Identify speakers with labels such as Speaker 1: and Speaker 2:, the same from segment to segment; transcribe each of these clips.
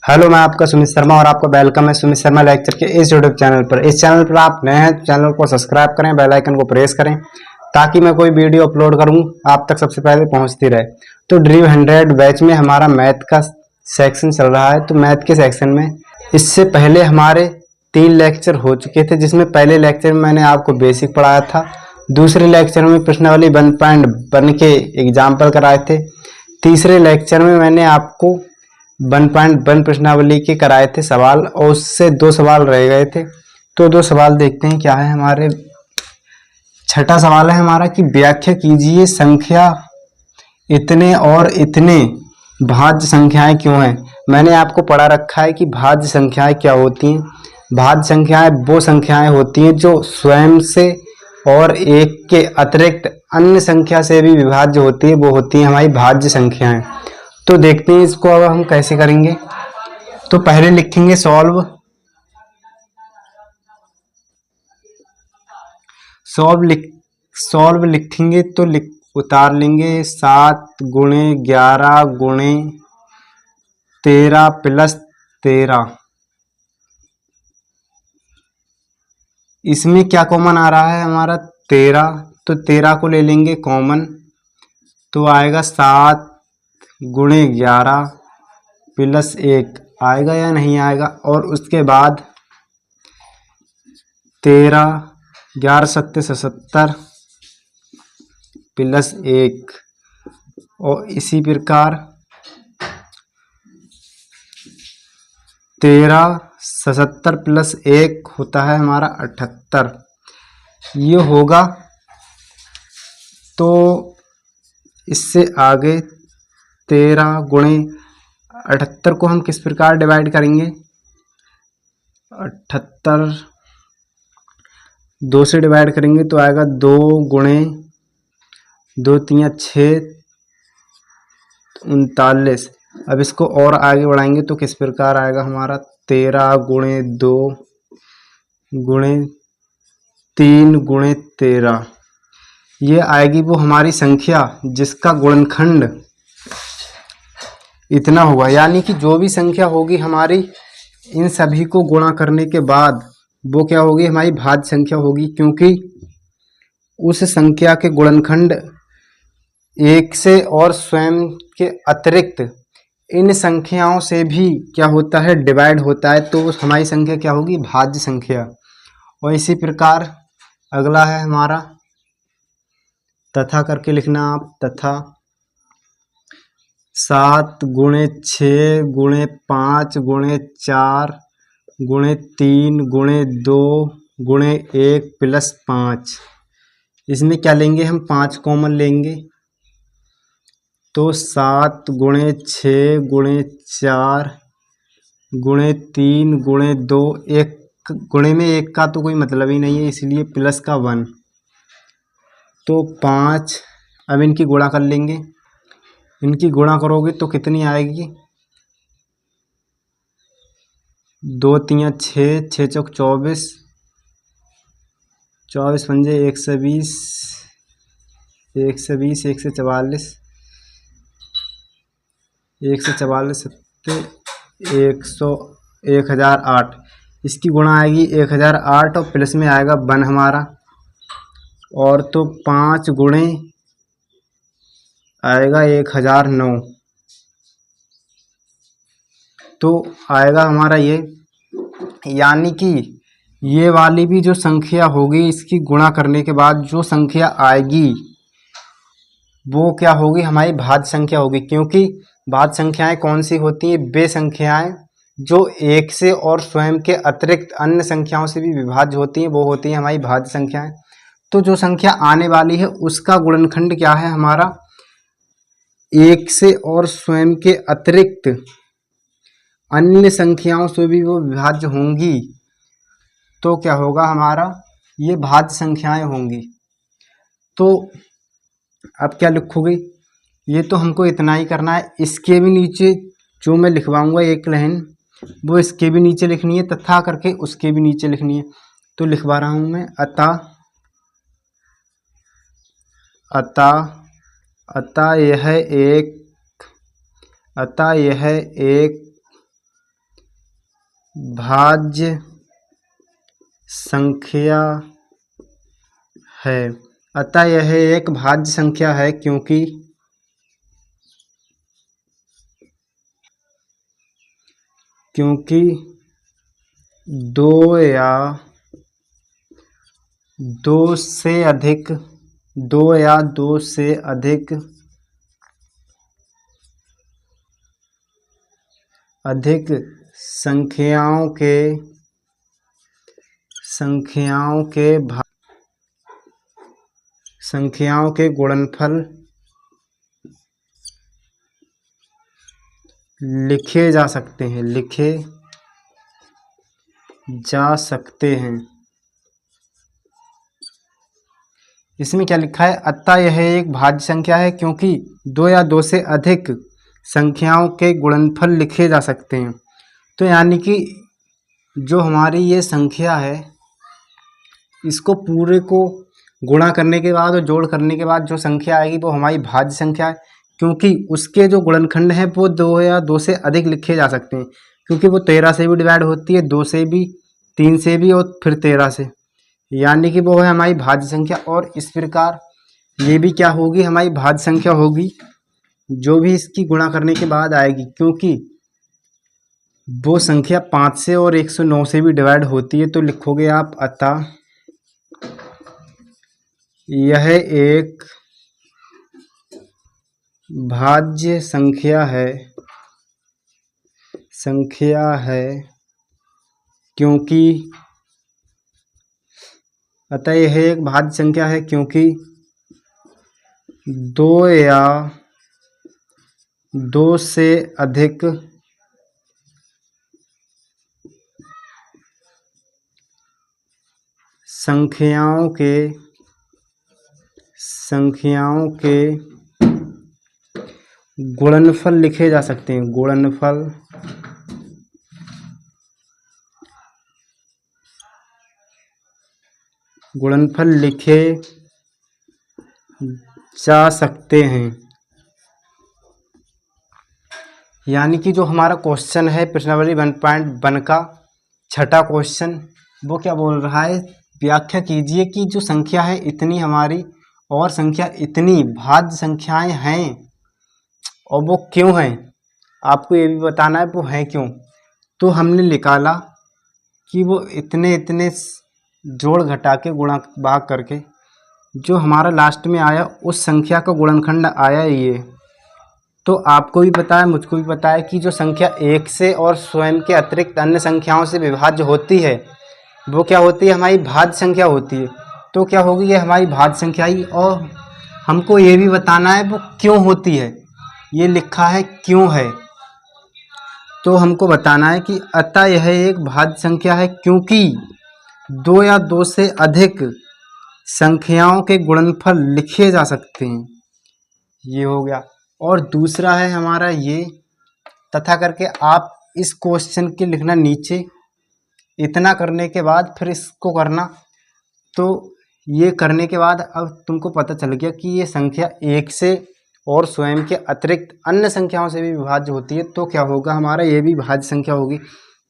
Speaker 1: Hello, मैं आपका सुमित शर्मा और आपका वेलकम है सुमित शर्मा लेक्चर के इस यूट्यूब चैनल पर। इस चैनल पर आप नए हैं तो चैनल को सब्सक्राइब करें, बेल आइकन को प्रेस करें ताकि मैं कोई वीडियो अपलोड करूं आप तक सबसे पहले पहुंचती रहे। तो ड्रीम 100 बैच में हमारा मैथ का सेक्शन चल रहा है। तो मैथ के सेक्शन में इससे पहले हमारे 3 लेक्चर हो चुके थे, जिसमें पहले लेक्चर में मैंने आपको बेसिक पढ़ाया था, दूसरे लेक्चर में प्रश्नावली 1.1 के एग्जाम्पल कराए थे, तीसरे लेक्चर में मैंने आपको 1.1 प्रश्नावली के कराए थे सवाल और उससे 2 सवाल रह गए थे। तो 2 सवाल देखते हैं क्या है हमारे। छठा सवाल है हमारा कि व्याख्या कीजिए संख्या इतने और इतने भाज्य संख्याएं क्यों हैं। मैंने आपको पढ़ा रखा है कि भाज्य संख्याएं क्या होती हैं। भाज्य संख्याएं वो संख्याएं होती हैं जो स्वयं से और एक के अतिरिक्त अन्य संख्या से भी विभाज्य होती है, वो होती है हमारी भाज्य संख्याएं। तो देखते हैं इसको अब हम कैसे करेंगे। तो पहले लिखेंगे सॉल्व लिखेंगे तो उतार लेंगे 7 गुणे 11 गुणे 13 प्लस 13। इसमें क्या कॉमन आ रहा है हमारा 13, तो 13 को ले लेंगे कॉमन, तो आएगा 7 गुणे 11 प्लस 1। आएगा या नहीं आएगा। और उसके बाद 13 11 सत्ते 77 प्लस 1। और इसी प्रकार 13 77 प्लस 1 होता है हमारा 78। ये होगा। तो इससे आगे 13 गुणे 78 को हम किस प्रकार डिवाइड करेंगे। 78 2 से डिवाइड करेंगे तो आएगा 2 गुणे 2 3 6 39। अब इसको और आगे बढ़ाएंगे तो किस प्रकार आएगा हमारा 13 गुणे 2 गुणे 3 गुणे 13। ये आएगी वो हमारी संख्या जिसका गुणनखंड इतना होगा। यानी कि जो भी संख्या होगी हमारी, इन सभी को गुणा करने के बाद वो क्या होगी, हमारी भाज्य संख्या होगी, क्योंकि उस संख्या के गुणनखंड एक से और स्वयं के अतिरिक्त इन संख्याओं से भी क्या होता है, डिवाइड होता है। तो हमारी संख्या क्या होगी, भाज्य संख्या। और इसी प्रकार अगला है हमारा तथा करके लिखना आप। तथा 7 गुणे 6 गुणे 5 गुणे 4 गुणे 3 गुणे 2 गुणे 1 प्लस 5। इसमें क्या लेंगे हम, 5 कॉमन लेंगे, तो 7 गुणे 6 गुणे 4 गुणे 3 गुणे 2, एक गुणे में 1 का तो कोई मतलब ही नहीं है, इसलिए प्लस का 1, तो 5। अब इनकी गुणा कर लेंगे। इनकी गुणा करोगे तो कितनी आएगी, 2 3 6 6 चौक 24 24 पंजे 120 120 1 से 44 1 से 44 सत्ते 100 1008। इसकी गुणा आएगी 1008 और प्लस में आएगा 1 हमारा। और तो 5 गुणे आएगा 1009, तो आएगा हमारा ये। यानी कि ये वाली भी जो संख्या होगी, इसकी गुणा करने के बाद जो संख्या आएगी वो क्या होगी, हमारी भाज्य संख्या होगी। क्योंकि भाज्य संख्याएं कौन सी होती हैं, वे संख्याएं जो एक से और स्वयं के अतिरिक्त अन्य संख्याओं से भी विभाज्य होती हैं, वो होती हैं हमारी भाज्य संख्याएं। तो जो संख्या आने वाली है उसका गुणनखंड क्या है हमारा, एक से और स्वयं के अतिरिक्त अन्य संख्याओं से भी वो विभाज्य होंगी, तो क्या होगा हमारा, ये भाज्य संख्याएं होंगी। तो अब क्या लिखोगे, ये तो हमको इतना ही करना है। इसके भी नीचे जो मैं लिखवाऊंगा एक लाइन, वो इसके भी नीचे लिखनी है, तथा करके उसके भी नीचे लिखनी है। तो लिखवा रहा हूं मैं, अतः यह एक भाज्य संख्या है। अतः यह एक भाज्य संख्या है क्योंकि दो या दो से अधिक संख्याओं के गुणनफल लिखे जा सकते हैं। इसमें क्या लिखा है? अतः यह एक भाज्य संख्या है क्योंकि दो या दो से अधिक संख्याओं के गुणनफल लिखे जा सकते हैं। तो यानी कि जो हमारी ये संख्या है, इसको पूरे को गुणा करने के बाद और जोड़ करने के बाद जो संख्या आएगी वो हमारी भाज्य संख्या है, क्योंकि उसके जो गुणनखंड हैं वो दो या दो से अधिक लिखे जा सकते हैं, क्योंकि वो 13 से भी डिवाइड होती है, 2 से भी, 3 से भी और फिर 13 से, यानी कि वो है हमारी भाज्य संख्या। और इस प्रकार ये भी क्या होगी? हमारी भाज्य संख्या होगी, जो भी इसकी गुणा करने के बाद आएगी, क्योंकि वो संख्या 5 से और 109 से भी डिवाइड होती है। तो लिखोगे आप अतः यह एक भाज्य संख्या है क्योंकि अतः यह एक भाज्य संख्या है क्योंकि दो या दो से अधिक संख्याओं के गुणनफल लिखे जा सकते हैं। गुणनफल लिखे जा सकते हैं। यानी कि जो हमारा क्वेश्चन है प्रश्नावली 1.1 का छठा क्वेश्चन, वो क्या बोल रहा है? व्याख्या कीजिए कि जो संख्या है इतनी हमारी और संख्या इतनी भाज्य संख्याएं हैं, और वो क्यों हैं, आपको ये भी बताना है वो हैं क्यों। तो हमने निकाला कि वो इतने जोड़ घटा के गुणा भाग करके जो हमारा लास्ट में आया उस संख्या का गुणनखंड आया ये। तो आपको भी पता है, मुझको भी पता है कि जो संख्या 1 से और स्वयं के अतिरिक्त अन्य संख्याओं से विभाज्य होती है वो क्या होती है? हमारी भाज्य संख्या होती है। तो क्या होगी? ये हमारी भाज्य संख्या ही। और हमको ये भी बताना है वो क्यों होती है, ये लिखा है क्यों है। तो हमको बताना है कि अतः यह एक भाज्य संख्या है क्योंकि दो या दो से अधिक संख्याओं के गुणनफल लिखे जा सकते हैं। ये हो गया। और दूसरा है हमारा ये, तथा करके आप इस क्वेश्चन के लिखना नीचे। इतना करने के बाद फिर इसको करना। तो ये करने के बाद अब तुमको पता चल गया कि ये संख्या 1 से और स्वयं के अतिरिक्त अन्य संख्याओं से भी विभाज्य होती है। तो क्या होगा? हमारा ये भी भाज्य संख्या होगी।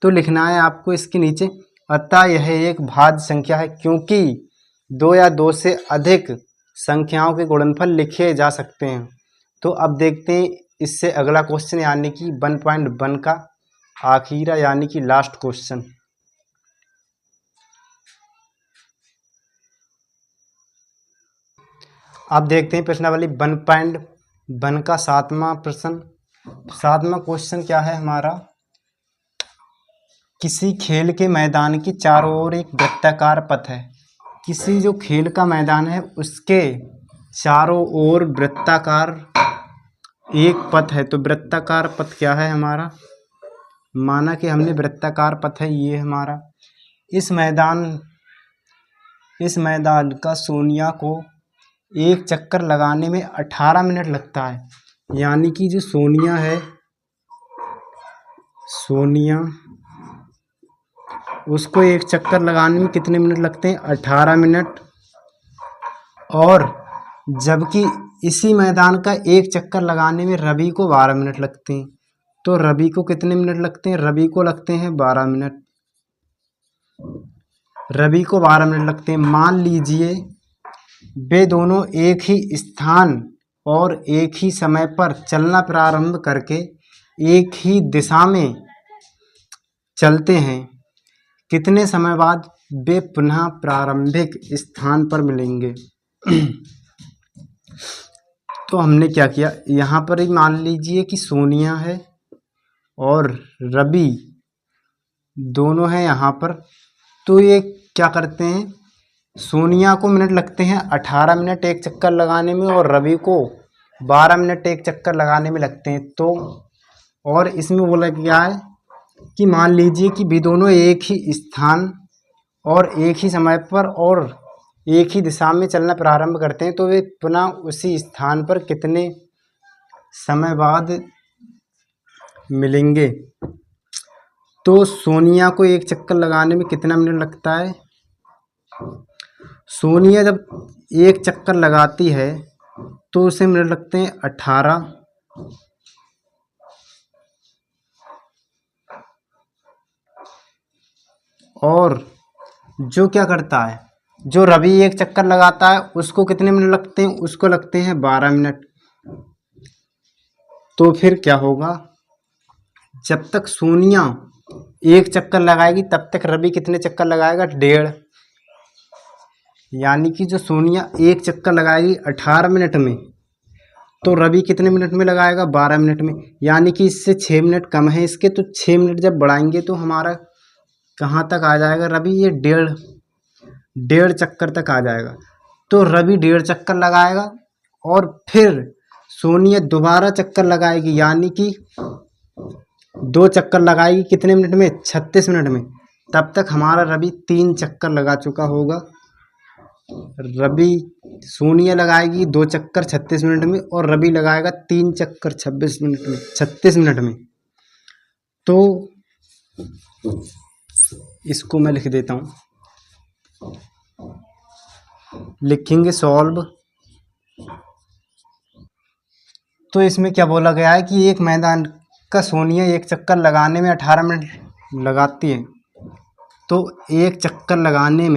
Speaker 1: तो लिखना है आपको इसके नीचे, अतः यह एक भाज्य संख्या है क्योंकि दो या दो से अधिक संख्याओं के गुणनफल लिखे जा सकते हैं। तो अब देखते हैं इससे अगला क्वेश्चन, यानी कि 1.1 का आखिरा यानी कि लास्ट क्वेश्चन। अब देखते हैं प्रश्नावली 1.1 का 7वां प्रश्न। 7वां क्वेश्चन क्या है हमारा? किसी खेल के मैदान के चारों ओर एक वृत्ताकार पथ है। किसी जो खेल का मैदान है उसके चारों ओर वृत्ताकार एक पथ है। तो वृत्ताकार पथ क्या है हमारा? माना कि हमने वृत्ताकार पथ है ये हमारा। इस मैदान का सोनिया को एक चक्कर लगाने में 18 मिनट लगता है। यानी कि जो सोनिया है, उसको एक चक्कर लगाने में कितने मिनट लगते हैं? 18 मिनट। और जबकि इसी मैदान का एक चक्कर लगाने में रवि को 12 मिनट लगते हैं। तो रवि को कितने मिनट लगते हैं? रवि को लगते हैं 12 मिनट। रवि को 12 मिनट लगते हैं। मान लीजिए वे दोनों एक ही स्थान और एक ही समय पर चलना प्रारंभ करके एक ही दिशा में चलते हैं। कितने समय बाद वे पुनः प्रारंभिक स्थान पर मिलेंगे? तो हमने क्या किया, यहाँ पर ही मान लीजिए कि सोनिया है और रवि दोनों हैं यहाँ पर। तो ये क्या करते हैं, सोनिया को मिनट लगते हैं 18 मिनट एक चक्कर लगाने में और रवि को 12 मिनट एक चक्कर लगाने में लगते हैं। तो और इसमें बोला गया है कि मान लीजिए कि भी दोनों एक ही स्थान और एक ही समय पर और एक ही दिशा में चलना प्रारंभ करते हैं, तो वे पुनः उसी स्थान पर कितने समय बाद मिलेंगे? तो सोनिया को एक चक्कर लगाने में कितना मिनट लगता है? सोनिया जब एक चक्कर लगाती है तो उसे मिनट लगते हैं 18। और जो क्या करता है, जो रवि एक चक्कर लगाता है उसको कितने मिनट लगते हैं? उसको लगते हैं 12 मिनट। तो फिर क्या होगा, जब तक सोनिया एक चक्कर लगाएगी तब तक रवि कितने चक्कर लगाएगा? 1.5। यानी कि जो सोनिया एक चक्कर लगाएगी 18 मिनट में, तो रवि कितने मिनट में लगाएगा? 12 मिनट में। यानी कि इससे 6 मिनट कम है इसके, तो 6 मिनट जब बढ़ाएंगे तो हमारा कहाँ तक आ जाएगा रवि? ये 1.5 चक्कर तक आ जाएगा। तो रवि 1.5 चक्कर लगाएगा और फिर सोनिया दोबारा चक्कर लगाएगी, यानी कि 2 चक्कर लगाएगी कितने मिनट में? 36 मिनट में। तब तक हमारा रवि 3 चक्कर लगा चुका होगा। रवि सोनिया लगाएगी 2 चक्कर 36 मिनट में और रवि लगाएगा 3 चक्कर 36 मिनट में। तो इसको मैं लिख देता हूँ, लिखेंगे सॉल्व। तो इसमें क्या बोला गया है कि एक मैदान का सोनिया एक चक्कर लगाने में 18 मिनट लगाती है। तो एक चक्कर लगाने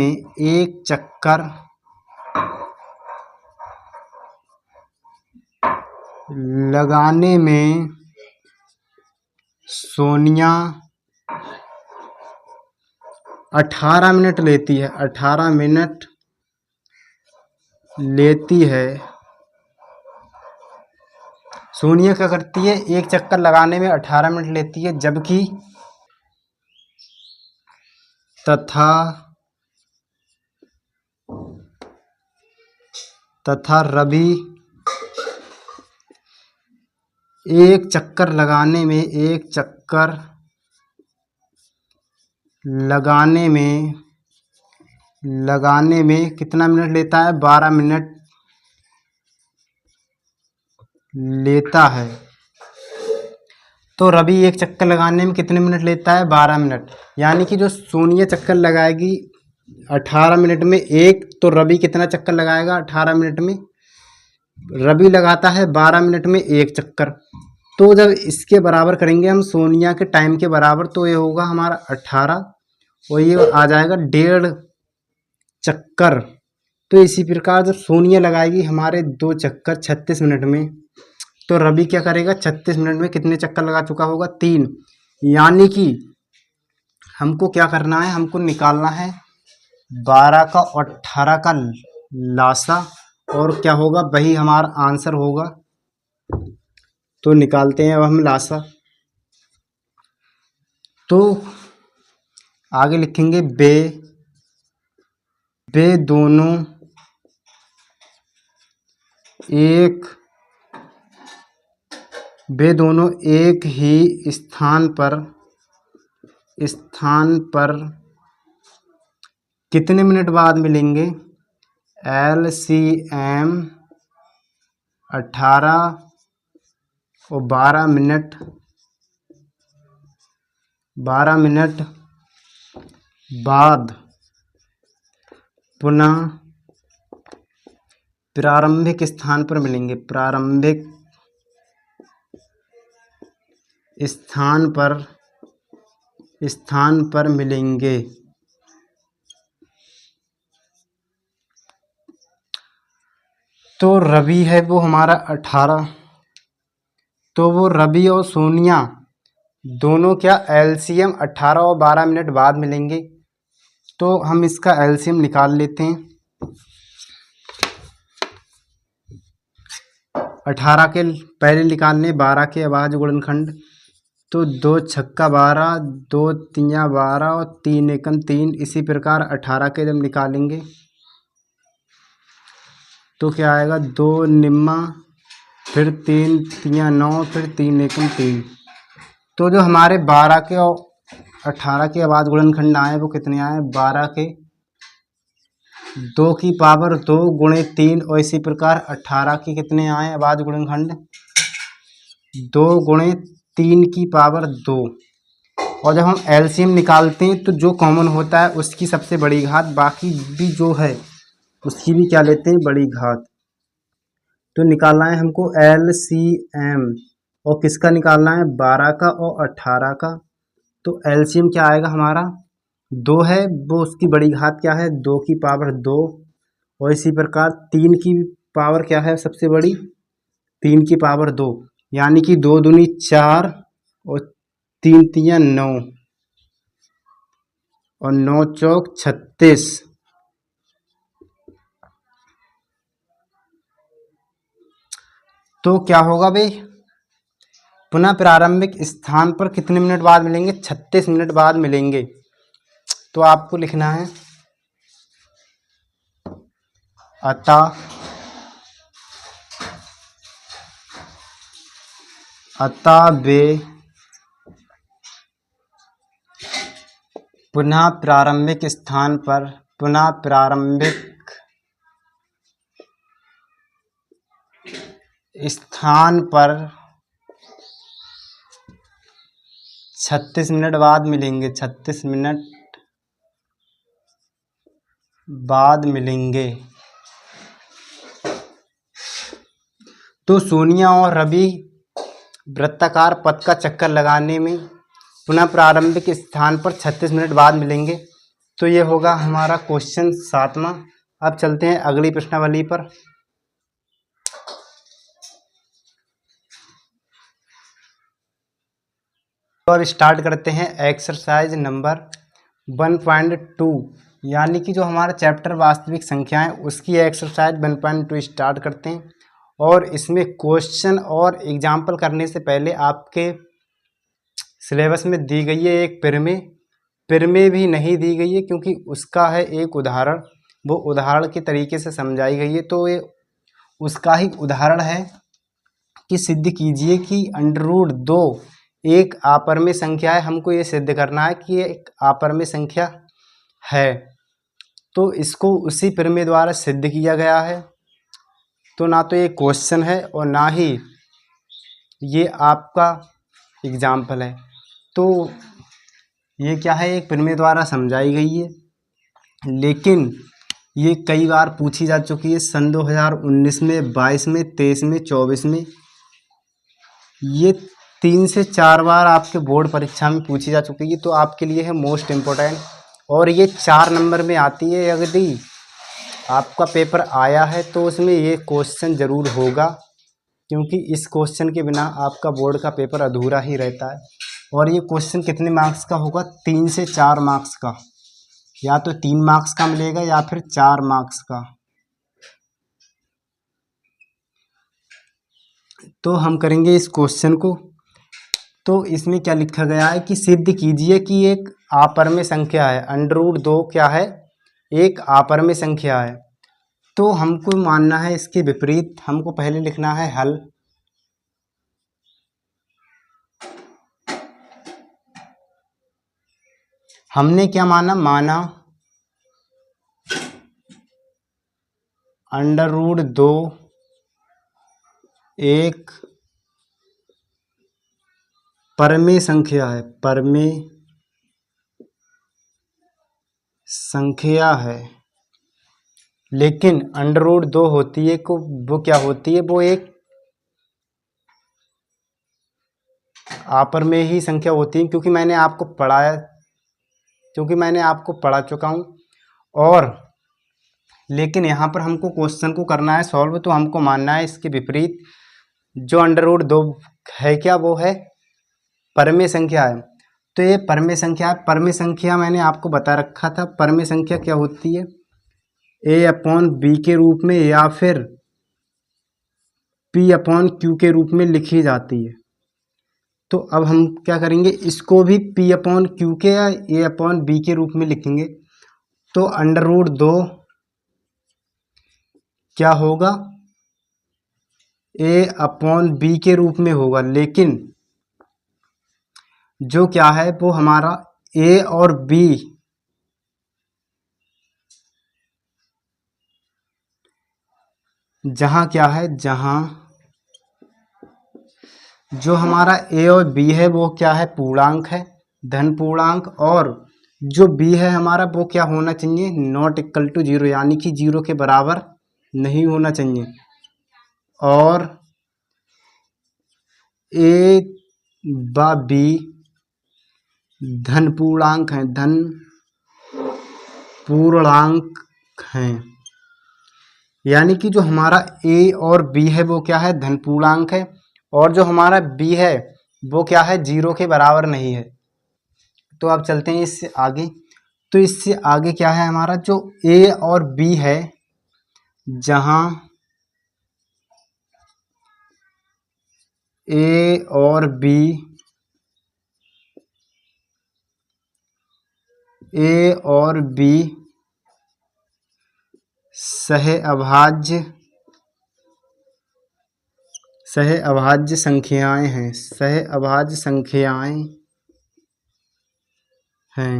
Speaker 1: में सोनिया 18 मिनट लेती है। 18 मिनट लेती है। सोनिया क्या करती है, एक चक्कर लगाने में 18 मिनट लेती है, जबकि तथा रवि एक चक्कर लगाने में कितना मिनट लेता है? 12 मिनट लेता है। तो रवि एक चक्कर लगाने में कितने मिनट लेता है? 12 मिनट। यानी कि जो सोनिया चक्कर लगाएगी 18 मिनट में एक, तो रवि कितना चक्कर लगाएगा 18 मिनट में? रवि लगाता है 12 मिनट में एक चक्कर। तो जब इसके बराबर करेंगे हम सोनिया के टाइम के बराबर, तो ये होगा हमारा 18 और ये आ जाएगा 1.5 चक्कर। तो इसी प्रकार जब सोनिया लगाएगी हमारे 2 चक्कर 36 मिनट में, तो रवि क्या करेगा? 36 मिनट में कितने चक्कर लगा चुका होगा? 3। यानी कि हमको क्या करना है, हमको निकालना है 12 का और 18 का लासा, और क्या होगा, वही हमारा आंसर होगा। तो निकालते हैं अब हम लासा। तो आगे लिखेंगे वे दोनों एक ही स्थान पर कितने मिनट बाद मिलेंगे? LCM 18 और 12 मिनट बाद पुनः प्रारंभिक स्थान पर मिलेंगे। प्रारंभिक स्थान पर मिलेंगे। तो रवि है वो हमारा 18, तो वो रवि और सोनिया दोनों क्या एलसीएम 18 और 12 मिनट बाद मिलेंगे। तो हम इसका एलसीएम निकाल लेते हैं। 18 के पहले निकालने, 12 के अभाज्य गुणनखंड। तो 2 छक्का 12, 2 तिया 12 और 3 एकम 3। इसी प्रकार 18 के जब निकालेंगे तो क्या आएगा, 2 निम्मा, फिर 3 तिया 9, फिर 3 एकम 3। तो जो हमारे 12 के और 18 के अभाज्य गुणनखंड आए वो कितने आए, 12 के 2 की पावर 2 गुणे 3, और इसी प्रकार 18 के कितने आए अभाज्य गुणनखंड, 2 गुणे 3 की पावर 2। और जब हम एलसीएम निकालते हैं तो जो कॉमन होता है उसकी सबसे बड़ी घात, बाकी भी जो है उसकी भी क्या लेते हैं, बड़ी घात। तो निकालना है हमको एलसीएम, और किसका निकालना है, 12 का और 18 का। तो एलसीएम क्या आएगा हमारा, 2 है वो उसकी बड़ी घात क्या है, 2 की पावर 2, और इसी प्रकार 3 की पावर क्या है सबसे बड़ी, 3 की पावर 2, यानी कि 2 दूनी 4 और 3 तिया 9 और 9 चौक 36। तो क्या होगा भाई, पुनः प्रारंभिक स्थान पर कितने मिनट बाद मिलेंगे, 36 मिनट बाद मिलेंगे। तो आपको लिखना है अतः वे पुनः प्रारंभिक स्थान पर 36 मिनट बाद मिलेंगे, 36 मिनट बाद मिलेंगे। तो सोनिया और रवि वृत्ताकार पथ का चक्कर लगाने में पुनः प्रारंभिक स्थान पर 36 मिनट बाद मिलेंगे। तो ये होगा हमारा क्वेश्चन 7वां। अब चलते हैं अगली प्रश्नावली पर। तो अब स्टार्ट करते हैं एक्सरसाइज नंबर 1.2, यानी कि जो हमारा चैप्टर वास्तविक संख्याएं उसकी एक्सरसाइज 1.2 स्टार्ट करते हैं। और इसमें क्वेश्चन और एग्जाम्पल करने से पहले आपके सिलेबस में दी गई है एक प्रमेय भी नहीं दी गई है, क्योंकि उसका है एक उदाहरण, वो उदाहरण के तरीके से समझाई गई है। तो ये उसका ही उदाहरण है कि सिद्ध कीजिए कि √2 एक अपरिमेय संख्या है। हमको ये सिद्ध करना है कि ये एक अपरिमेय संख्या है। तो इसको उसी प्रमेय द्वारा सिद्ध किया गया है। तो ना तो ये क्वेश्चन है और ना ही ये आपका एग्जाम्पल है। तो ये क्या है, एक प्रमेय द्वारा समझाई गई है, लेकिन ये कई बार पूछी जा चुकी है। सन 2019 में, 22 में, 23 में, 24 में ये 3 से 4 बार आपके बोर्ड परीक्षा में पूछी जा चुकी है। तो आपके लिए है मोस्ट इम्पोर्टेंट, और ये 4 नंबर में आती है। यदि आपका पेपर आया है तो उसमें ये क्वेश्चन ज़रूर होगा, क्योंकि इस क्वेश्चन के बिना आपका बोर्ड का पेपर अधूरा ही रहता है। और ये क्वेश्चन कितने मार्क्स का होगा, 3 से 4 मार्क्स का, या तो 3 मार्क्स का मिलेगा या फिर 4 मार्क्स का। तो हम करेंगे इस क्वेश्चन को। तो इसमें क्या लिखा गया है कि सिद्ध कीजिए कि एक अपरिमेय संख्या है। √2 क्या है, एक अपरिमेय संख्या है। तो हमको मानना है इसके विपरीत। हमको पहले लिखना है हल। हमने क्या माना, √2 एक परमेय संख्या है, परमेय संख्या है। लेकिन √2 होती है को वो क्या होती है, वो एक अपर में ही संख्या होती है, क्योंकि मैंने आपको पढ़ा चुका हूँ। और लेकिन यहाँ पर हमको क्वेश्चन को करना है सॉल्व, तो हमको मानना है इसके विपरीत। जो अंडर रूट 2 है क्या, वो है परमेय संख्या है। तो ये परमेय संख्या है। परमेय संख्या मैंने आपको बता रखा था, परमेय संख्या क्या होती है, a अपॉन बी के रूप में या फिर p अपॉन क्यू के रूप में लिखी जाती है। तो अब हम क्या करेंगे, इसको भी p अपॉन क्यू के या a अपॉन बी के रूप में लिखेंगे। तो अंडर रूट 2 क्या होगा, a अपॉन बी के रूप में होगा, लेकिन जो क्या है वो हमारा a और b जहाँ क्या है, जहाँ जो हमारा a और b है वो क्या है, पूर्णांक है, धन पूर्णांक। और जो b है हमारा वो क्या होना चाहिए, नॉट इक्वल टू 0, यानी कि 0 के बराबर नहीं होना चाहिए। और a व b धन पूर्णांक हैं, धन पूर्णांक हैं, यानी कि जो हमारा a और b है वो क्या है, धन पूर्णांक है। और जो हमारा b है वो क्या है, 0 के बराबर नहीं है। तो अब चलते हैं इससे आगे। तो इससे आगे क्या है हमारा, जो a और b है, जहां a और b सह अभाज्य संख्याएं हैं, सह अभाज्य संख्याएं हैं,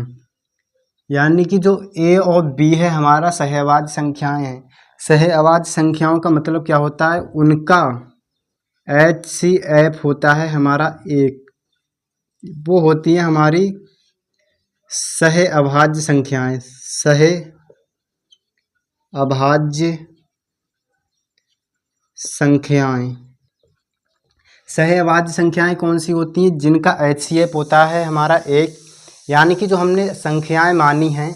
Speaker 1: यानी कि जो a और b है हमारा सहअभाज्य संख्याएं हैं। सहअभाज्य संख्याओं का मतलब क्या होता है, उनका HCF होता है हमारा 1, वो होती है हमारी सहअभाज्य संख्याएं। सहअभाज्य संख्याएं, सहअभाज्य संख्याएं कौन सी होती हैं, जिनका HCF होता है हमारा 1, यानी कि जो हमने संख्याएं मानी हैं,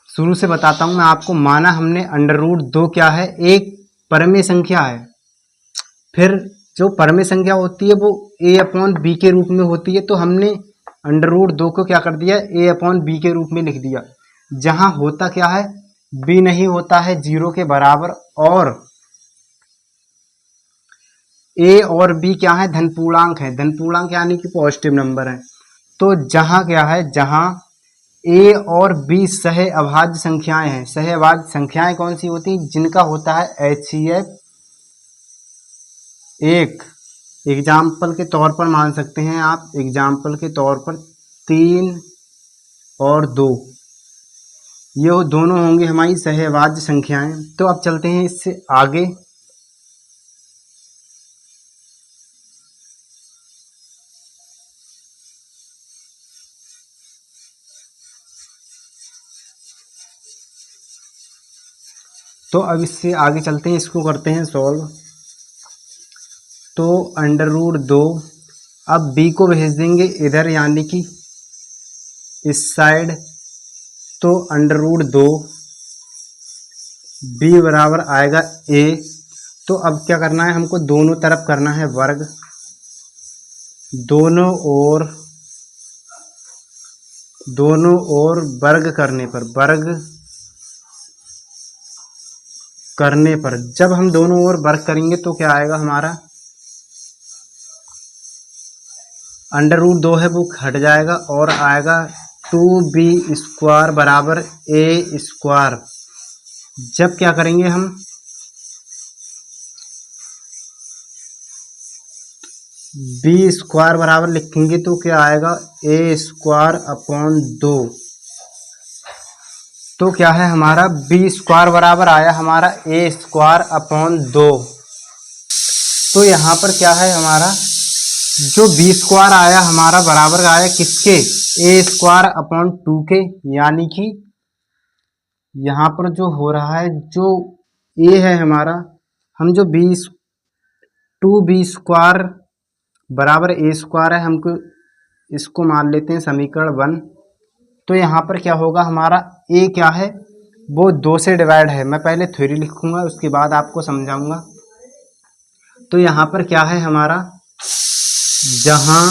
Speaker 1: शुरू से बताता हूं मैं आपको। माना हमने अंडर रूट 2 क्या है, एक परमेय संख्या है। फिर जो परमेय संख्या होती है वो a अपॉन बी के रूप में होती है, तो हमने अंडर रूट 2 को क्या कर दिया, a अपॉन बी के रूप में लिख दिया। जहां होता क्या है, b नहीं होता है 0 के बराबर, और a और b क्या है, धन पूर्णांक है। धन पूर्णांक यानी कि पॉजिटिव नंबर है। तो जहां क्या है, जहां a और b सह अभाज्य संख्याएं हैं। सह अभाज्य संख्याएं कौन सी होती हैं, जिनका होता है HCF 1। एग्जाम्पल के तौर पर मान सकते हैं आप, एग्जाम्पल के तौर पर 3 और 2, ये दोनों होंगी हमारी सहअभाज्य संख्याएं। तो अब चलते हैं इससे आगे। तो अब इससे आगे चलते हैं, इसको करते हैं सॉल्व। तो अंडर रूट 2, अब b को भेज देंगे इधर, यानी कि इस साइड। तो अंडर रूट 2 b बराबर आएगा a। तो अब क्या करना है, हमको दोनों तरफ करना है वर्ग। दोनों ओर वर्ग करने पर जब हम दोनों ओर वर्ग करेंगे तो क्या आएगा हमारा, अंडर रूट 2 है वो हट जाएगा और आएगा 2b² बराबर a²। जब क्या करेंगे हम, b² बराबर लिखेंगे तो क्या आएगा, a² अपॉन 2। तो क्या है हमारा, b² बराबर आया हमारा a² अपॉन 2। तो यहाँ पर क्या है हमारा, जो b² आया हमारा बराबर आया किसके, a² अपॉन 2 के, यानी कि यहाँ पर जो हो रहा है, जो a है हमारा, हम जो 2b² बराबर ए स्क्वायर है, हमको इसको मान लेते हैं समीकरण 1। तो यहाँ पर क्या होगा हमारा, ए क्या है वो 2 से डिवाइड है। मैं पहले थ्योरी लिखूंगा उसके बाद आपको समझाऊंगा। तो यहाँ पर क्या है हमारा, जहाँ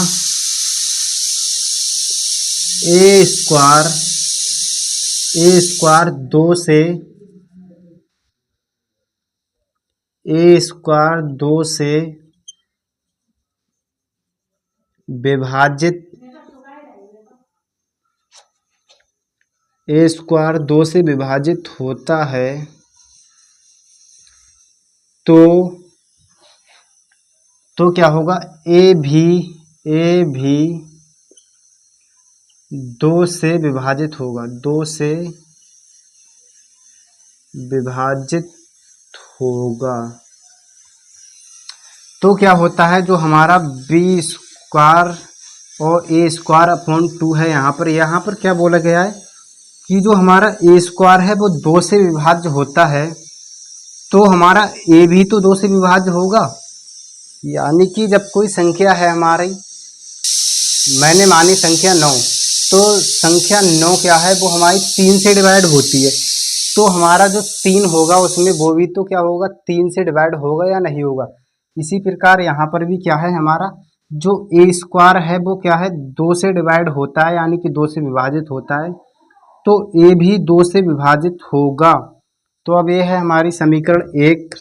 Speaker 1: ए स्क्वायर 2 से विभाजित, ए स्क्वायर 2 से विभाजित होता है, तो क्या होगा, ए भी 2 से विभाजित होगा, 2 से विभाजित होगा। तो क्या होता है, जो हमारा बी स्क्वायर और ए स्क्वायर अपॉन 2 है, यहाँ पर क्या बोला गया है कि जो हमारा ए स्क्वायर है वो 2 से विभाज्य होता है, तो हमारा ए भी तो 2 से विभाज्य होगा। यानी कि जब कोई संख्या है हमारी, मैंने मानी संख्या 9, तो संख्या 9 क्या है वो हमारी 3 से डिवाइड होती है, तो हमारा जो 3 होगा उसमें वो भी तो क्या होगा 3 से डिवाइड होगा या नहीं होगा। इसी प्रकार यहाँ पर भी क्या है हमारा, जो ए स्क्वायर है वो क्या है 2 से डिवाइड होता है, यानी कि 2 से विभाजित होता है, तो ए भी 2 से विभाजित होगा। तो अब ये है हमारी समीकरण 1।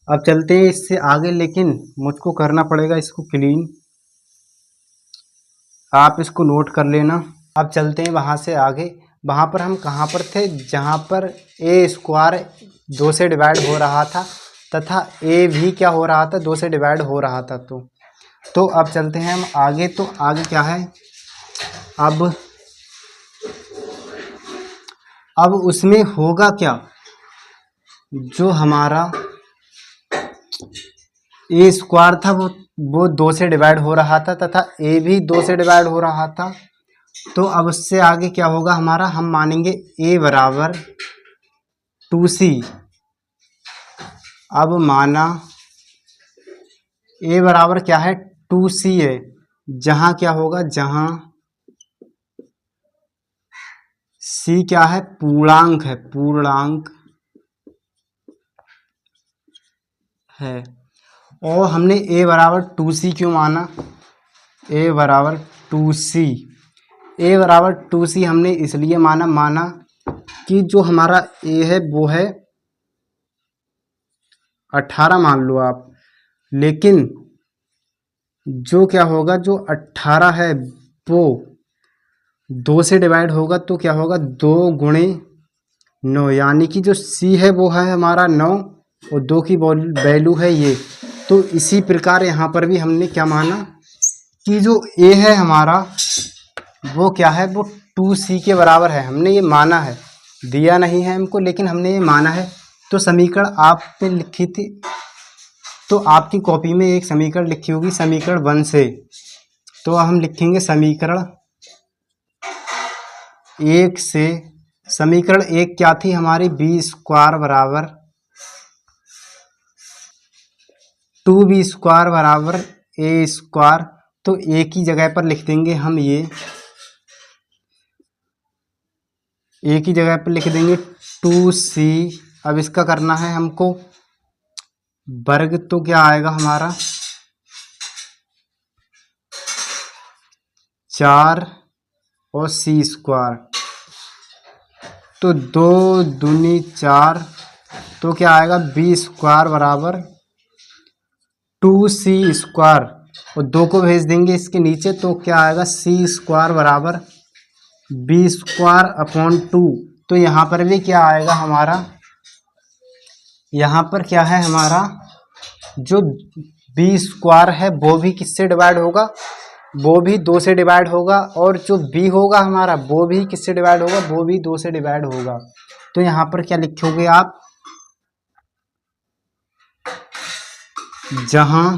Speaker 1: अब चलते हैं इससे आगे, लेकिन मुझको करना पड़ेगा इसको क्लीन, आप इसको नोट कर लेना। अब चलते हैं वहाँ से आगे। वहाँ पर हम कहाँ पर थे, जहाँ पर ए स्क्वायर 2 से डिवाइड हो रहा था तथा ए भी क्या हो रहा था 2 से डिवाइड हो रहा था। तो अब चलते हैं हम आगे। तो आगे क्या है, अब उसमें होगा क्या, जो हमारा ए स्क्वायर था वो 2 से डिवाइड हो रहा था तथा ए भी 2 से डिवाइड हो रहा था। तो अब उससे आगे क्या होगा हमारा, हम मानेंगे ए बराबर 2c। अब माना ए बराबर क्या है 2c है, जहाँ क्या होगा, जहाँ c क्या है पूर्णांक है। और हमने a बराबर 2c क्यों माना, a बराबर 2c हमने इसलिए माना कि जो हमारा a है वो है 18 मान लो आप, लेकिन जो क्या होगा, जो 18 है वो 2 से डिवाइड होगा, तो क्या होगा 2 गुणे 9, यानी कि जो c है वो है हमारा 9 और 2 की वैल्यू है ये। तो इसी प्रकार यहाँ पर भी हमने क्या माना कि जो a है हमारा वो क्या है, वो 2c के बराबर है। हमने ये माना है, दिया नहीं है हमको, लेकिन हमने ये माना है। तो समीकरण आपने लिखी थी, तो आपकी कॉपी में एक समीकरण लिखी होगी समीकरण 1 से, तो हम लिखेंगे समीकरण 1 से। समीकरण 1 क्या थी हमारी, बी स्क्वायर बराबर 2b स्क्वायर बराबर ए स्क्वायर। तो ए की जगह पर लिख देंगे हम ये, ए की जगह पर लिख देंगे 2c। अब इसका करना है हमको वर्ग, तो क्या आएगा हमारा 4 और c स्क्वायर, तो 2 दूनी 4, तो क्या आएगा बी स्क्वायर बराबर 2c स्क्वायर, और 2 को भेज देंगे इसके नीचे, तो क्या आएगा c स्क्वायर बराबर बी स्क्वायर अपॉन 2। तो यहाँ पर भी क्या आएगा हमारा, यहाँ पर क्या है हमारा, जो बी स्क्वायर है वो भी किससे डिवाइड होगा, वो भी 2 से डिवाइड होगा, और जो b होगा हमारा वो भी किससे डिवाइड होगा, वो भी 2 से डिवाइड होगा। तो यहाँ पर क्या लिखोगे आप, जहाँ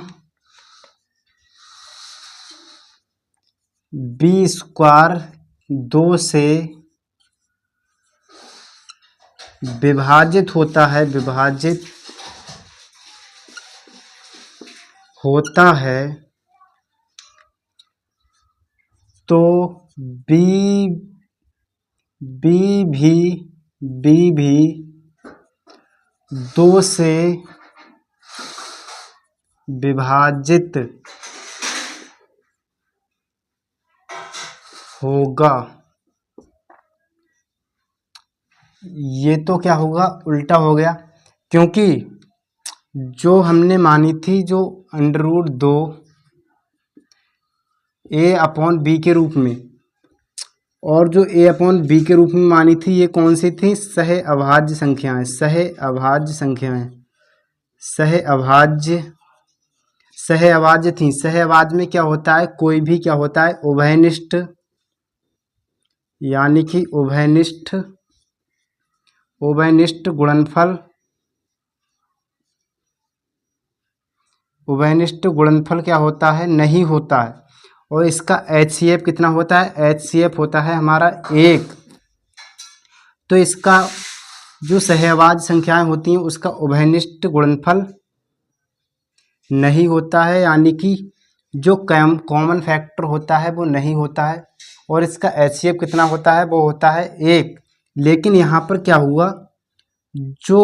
Speaker 1: बी स्क्वायर 2 से विभाजित होता है तो बी बी भी बी भी 2 से विभाजित होगा। ये तो क्या होगा, उल्टा हो गया, क्योंकि जो हमने मानी थी जो √2 ए अपॉन बी के रूप में, और जो ए अपॉन बी के रूप में मानी थी, ये कौन सी थी, सह अभाज्य संख्याएं, सह अभाज्य संख्याएं, सह अभाज्य थी। सह अभाज्य में क्या होता है, कोई भी क्या होता है, उभयनिष्ठ, यानी कि उभयनिष्ठ गुणनफल क्या होता है, नहीं होता है। और इसका HCF कितना होता है, HCF होता है हमारा 1। तो इसका जो सहअभाज्य संख्याएं होती हैं उसका उभयनिष्ठ गुणनफल नहीं होता है, यानी कि जो कॉमन फैक्टर होता है वो नहीं होता है। और इसका HCF कितना होता है, वो होता है 1। लेकिन यहाँ पर क्या हुआ, जो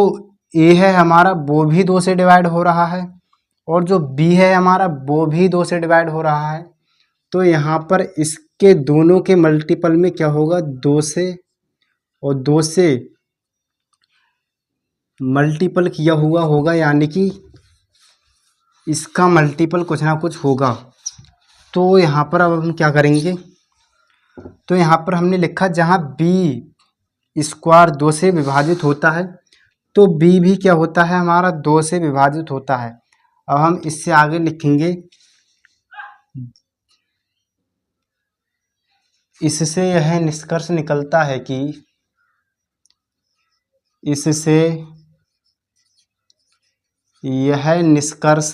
Speaker 1: A है हमारा वो भी 2 से डिवाइड हो रहा है, और जो B है हमारा वो भी 2 से डिवाइड हो रहा है। तो यहाँ पर इसके दोनों के मल्टीपल में क्या होगा, 2 से, और 2 से मल्टीपल किया हुआ होगा, यानी कि इसका मल्टीपल कुछ ना कुछ होगा। तो यहाँ पर अब हम क्या करेंगे, तो यहाँ पर हमने लिखा जहाँ B² 2 से विभाजित होता है, तो B भी क्या होता है हमारा 2 से विभाजित होता है। अब हम इससे आगे लिखेंगे, इससे यह निष्कर्ष निकलता है कि इससे यह निष्कर्ष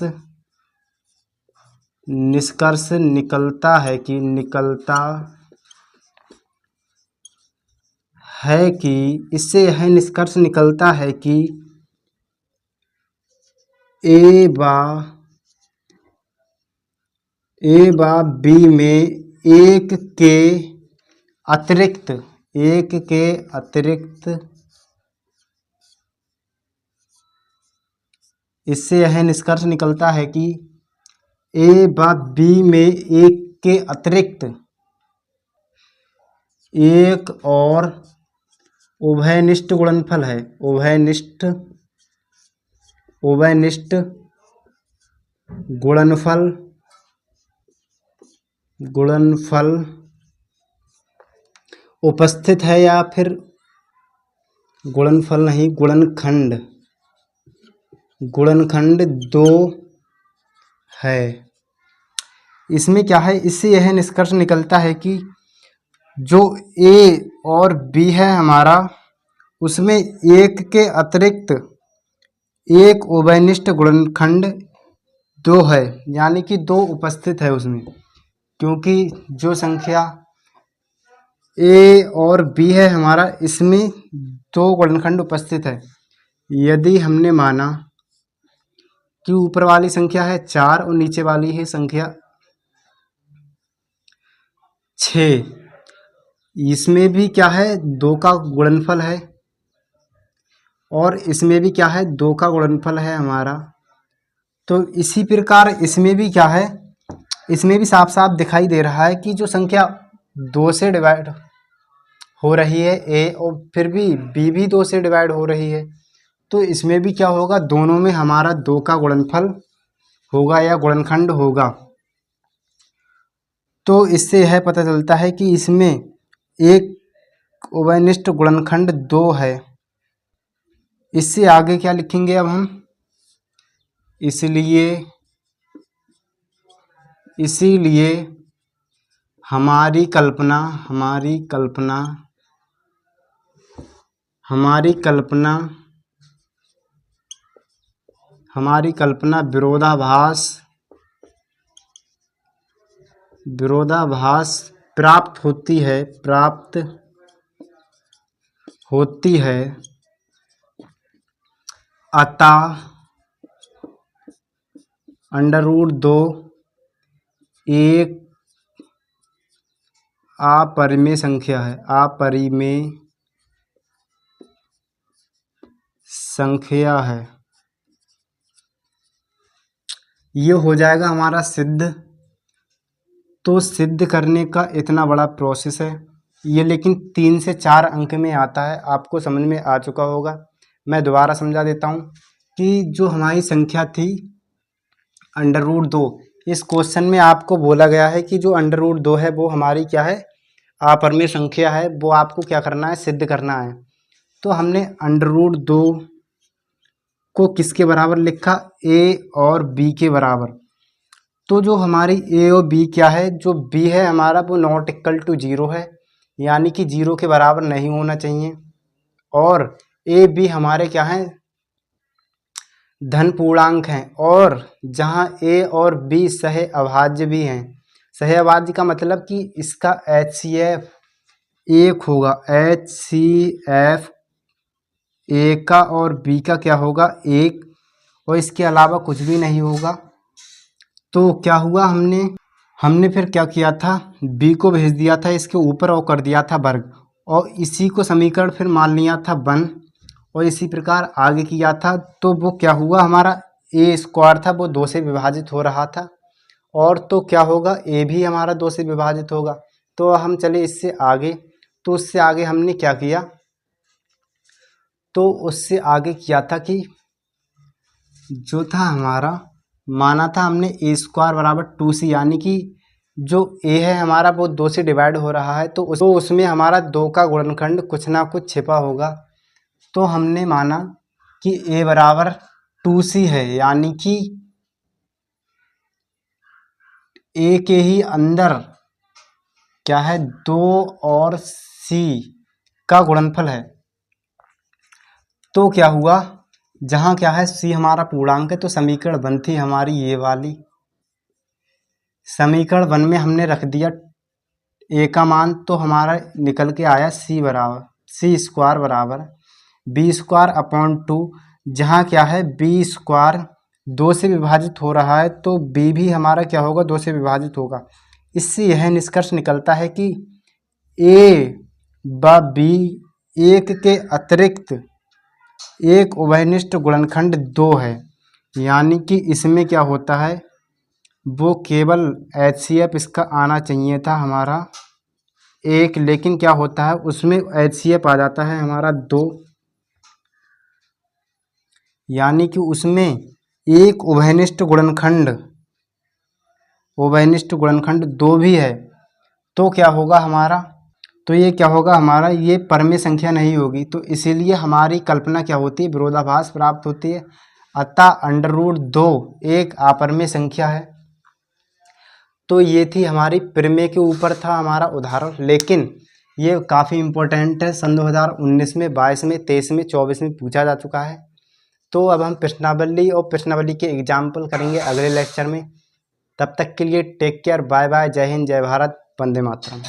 Speaker 1: निकलता है कि ए बा बी में एक के अतिरिक्त इससे यह निष्कर्ष निकलता है कि ए बा बी में एक के अतिरिक्त एक और उभयनिष्ठ गुणनफल है, उभयनिष्ठ गुणनफल उपस्थित है, या फिर गुणनफल नहीं, गुणनखंड 2 है। इसमें क्या है, इससे यह निष्कर्ष निकलता है कि जो A और B है हमारा, उसमें एक के अतिरिक्त एक उभयनिष्ठ गुणनखंड 2 है, यानी कि 2 उपस्थित है उसमें, क्योंकि जो संख्या A और B है हमारा, इसमें 2 गुणनखंड उपस्थित है। यदि हमने माना कि ऊपर वाली संख्या है 4 और नीचे वाली है संख्या 6, इसमें भी क्या है, 2 का गुणनफल है, और इसमें भी क्या है, 2 का गुणनफल है हमारा। तो इसी प्रकार इसमें भी क्या है, इसमें भी साफ साफ दिखाई दे रहा है कि जो संख्या 2 से डिवाइड हो रही है A, और फिर भी B भी 2 से डिवाइड हो रही है, तो इसमें भी क्या होगा, दोनों में हमारा 2 का गुणनफल होगा या गुणनखंड होगा। तो इससे यह पता चलता है कि इसमें एक उभयनिष्ठ गुणनखंड 2 है। इससे आगे क्या लिखेंगे अब हम, इसीलिए हमारी कल्पना विरोधाभास प्राप्त होती है, अतः √2 एक अपरिमेय संख्या है, अपरिमेय संख्या है। ये हो जाएगा हमारा सिद्ध। तो सिद्ध करने का इतना बड़ा प्रोसेस है ये, लेकिन 3 से 4 अंक में आता है, आपको समझ में आ चुका होगा। मैं दोबारा समझा देता हूँ कि जो हमारी संख्या थी √2, इस क्वेश्चन में आपको बोला गया है कि जो √2 है वो हमारी क्या है, अपरिमेय संख्या है, वो आपको क्या करना है, सिद्ध करना है। तो हमने √2 को किसके बराबर लिखा, a और b के बराबर। तो जो हमारी a और b क्या है, जो b है हमारा वो नॉट इक्वल टू 0 है, यानी कि 0 के बराबर नहीं होना चाहिए। और a b हमारे क्या हैं, धन पूर्णांक हैं। और जहाँ a और b सह अभाज्य भी हैं। सह अभाज्य का मतलब कि इसका HCF 1 होगा, HCF a का और b का क्या होगा, 1, और इसके अलावा कुछ भी नहीं होगा। तो क्या हुआ, हमने फिर क्या किया था, b को भेज दिया था इसके ऊपर और कर दिया था वर्ग, और इसी को समीकरण फिर मान लिया था 1, और इसी प्रकार आगे किया था। तो वो क्या हुआ, हमारा a² था वो 2 से विभाजित हो रहा था, और तो क्या होगा, a भी हमारा 2 से विभाजित होगा। तो हम चले इससे आगे। तो उससे आगे हमने क्या किया, तो उससे आगे किया था कि जो था हमारा, माना था हमने a² बराबर 2c, यानी कि जो a है हमारा वो 2 से डिवाइड हो रहा है, तो उसमें हमारा 2 का गुणनखंड कुछ ना कुछ छिपा होगा। तो हमने माना कि a बराबर 2c है, यानी कि a के ही अंदर क्या है, 2 और c का गुणनफल है। तो क्या हुआ, जहाँ क्या है c हमारा पूर्णांक है, तो समीकरण 1 थी हमारी ये वाली। समीकरण 1 में हमने रख दिया a का मान, तो हमारा निकल के आया c बराबर c² बराबर b²/2। जहाँ क्या है b² 2 से विभाजित हो रहा है, तो b भी हमारा क्या होगा, 2 से विभाजित होगा। इससे यह निष्कर्ष निकलता है कि a व b एक के अतिरिक्त एक उभयनिष्ठ गुणनखंड 2 है, यानी कि इसमें क्या होता है, वो केवल HCF इसका आना चाहिए था हमारा 1, लेकिन क्या होता है उसमें HCF आ जाता है हमारा 2, यानी कि उसमें एक उभयनिष्ठ गुणनखंड 2 भी है। तो क्या होगा हमारा, तो ये क्या होगा हमारा, ये परमेय संख्या नहीं होगी। तो इसीलिए हमारी कल्पना क्या होती है, विरोधाभास प्राप्त होती है। अतः √2 एक अपरमेय संख्या है। तो ये थी हमारी प्रमेय के ऊपर था हमारा उदाहरण, लेकिन ये काफ़ी इम्पोर्टेंट है। सन 2019 में, 22 में, 23 में, 24 में पूछा जा चुका है। तो अब हम प्रश्नावली और प्रश्नावली के एग्जाम्पल करेंगे अगले लेक्चर में। तब तक के लिए टेक केयर, बाय बाय, जय हिंद, जय भारत, वंदे मातरम।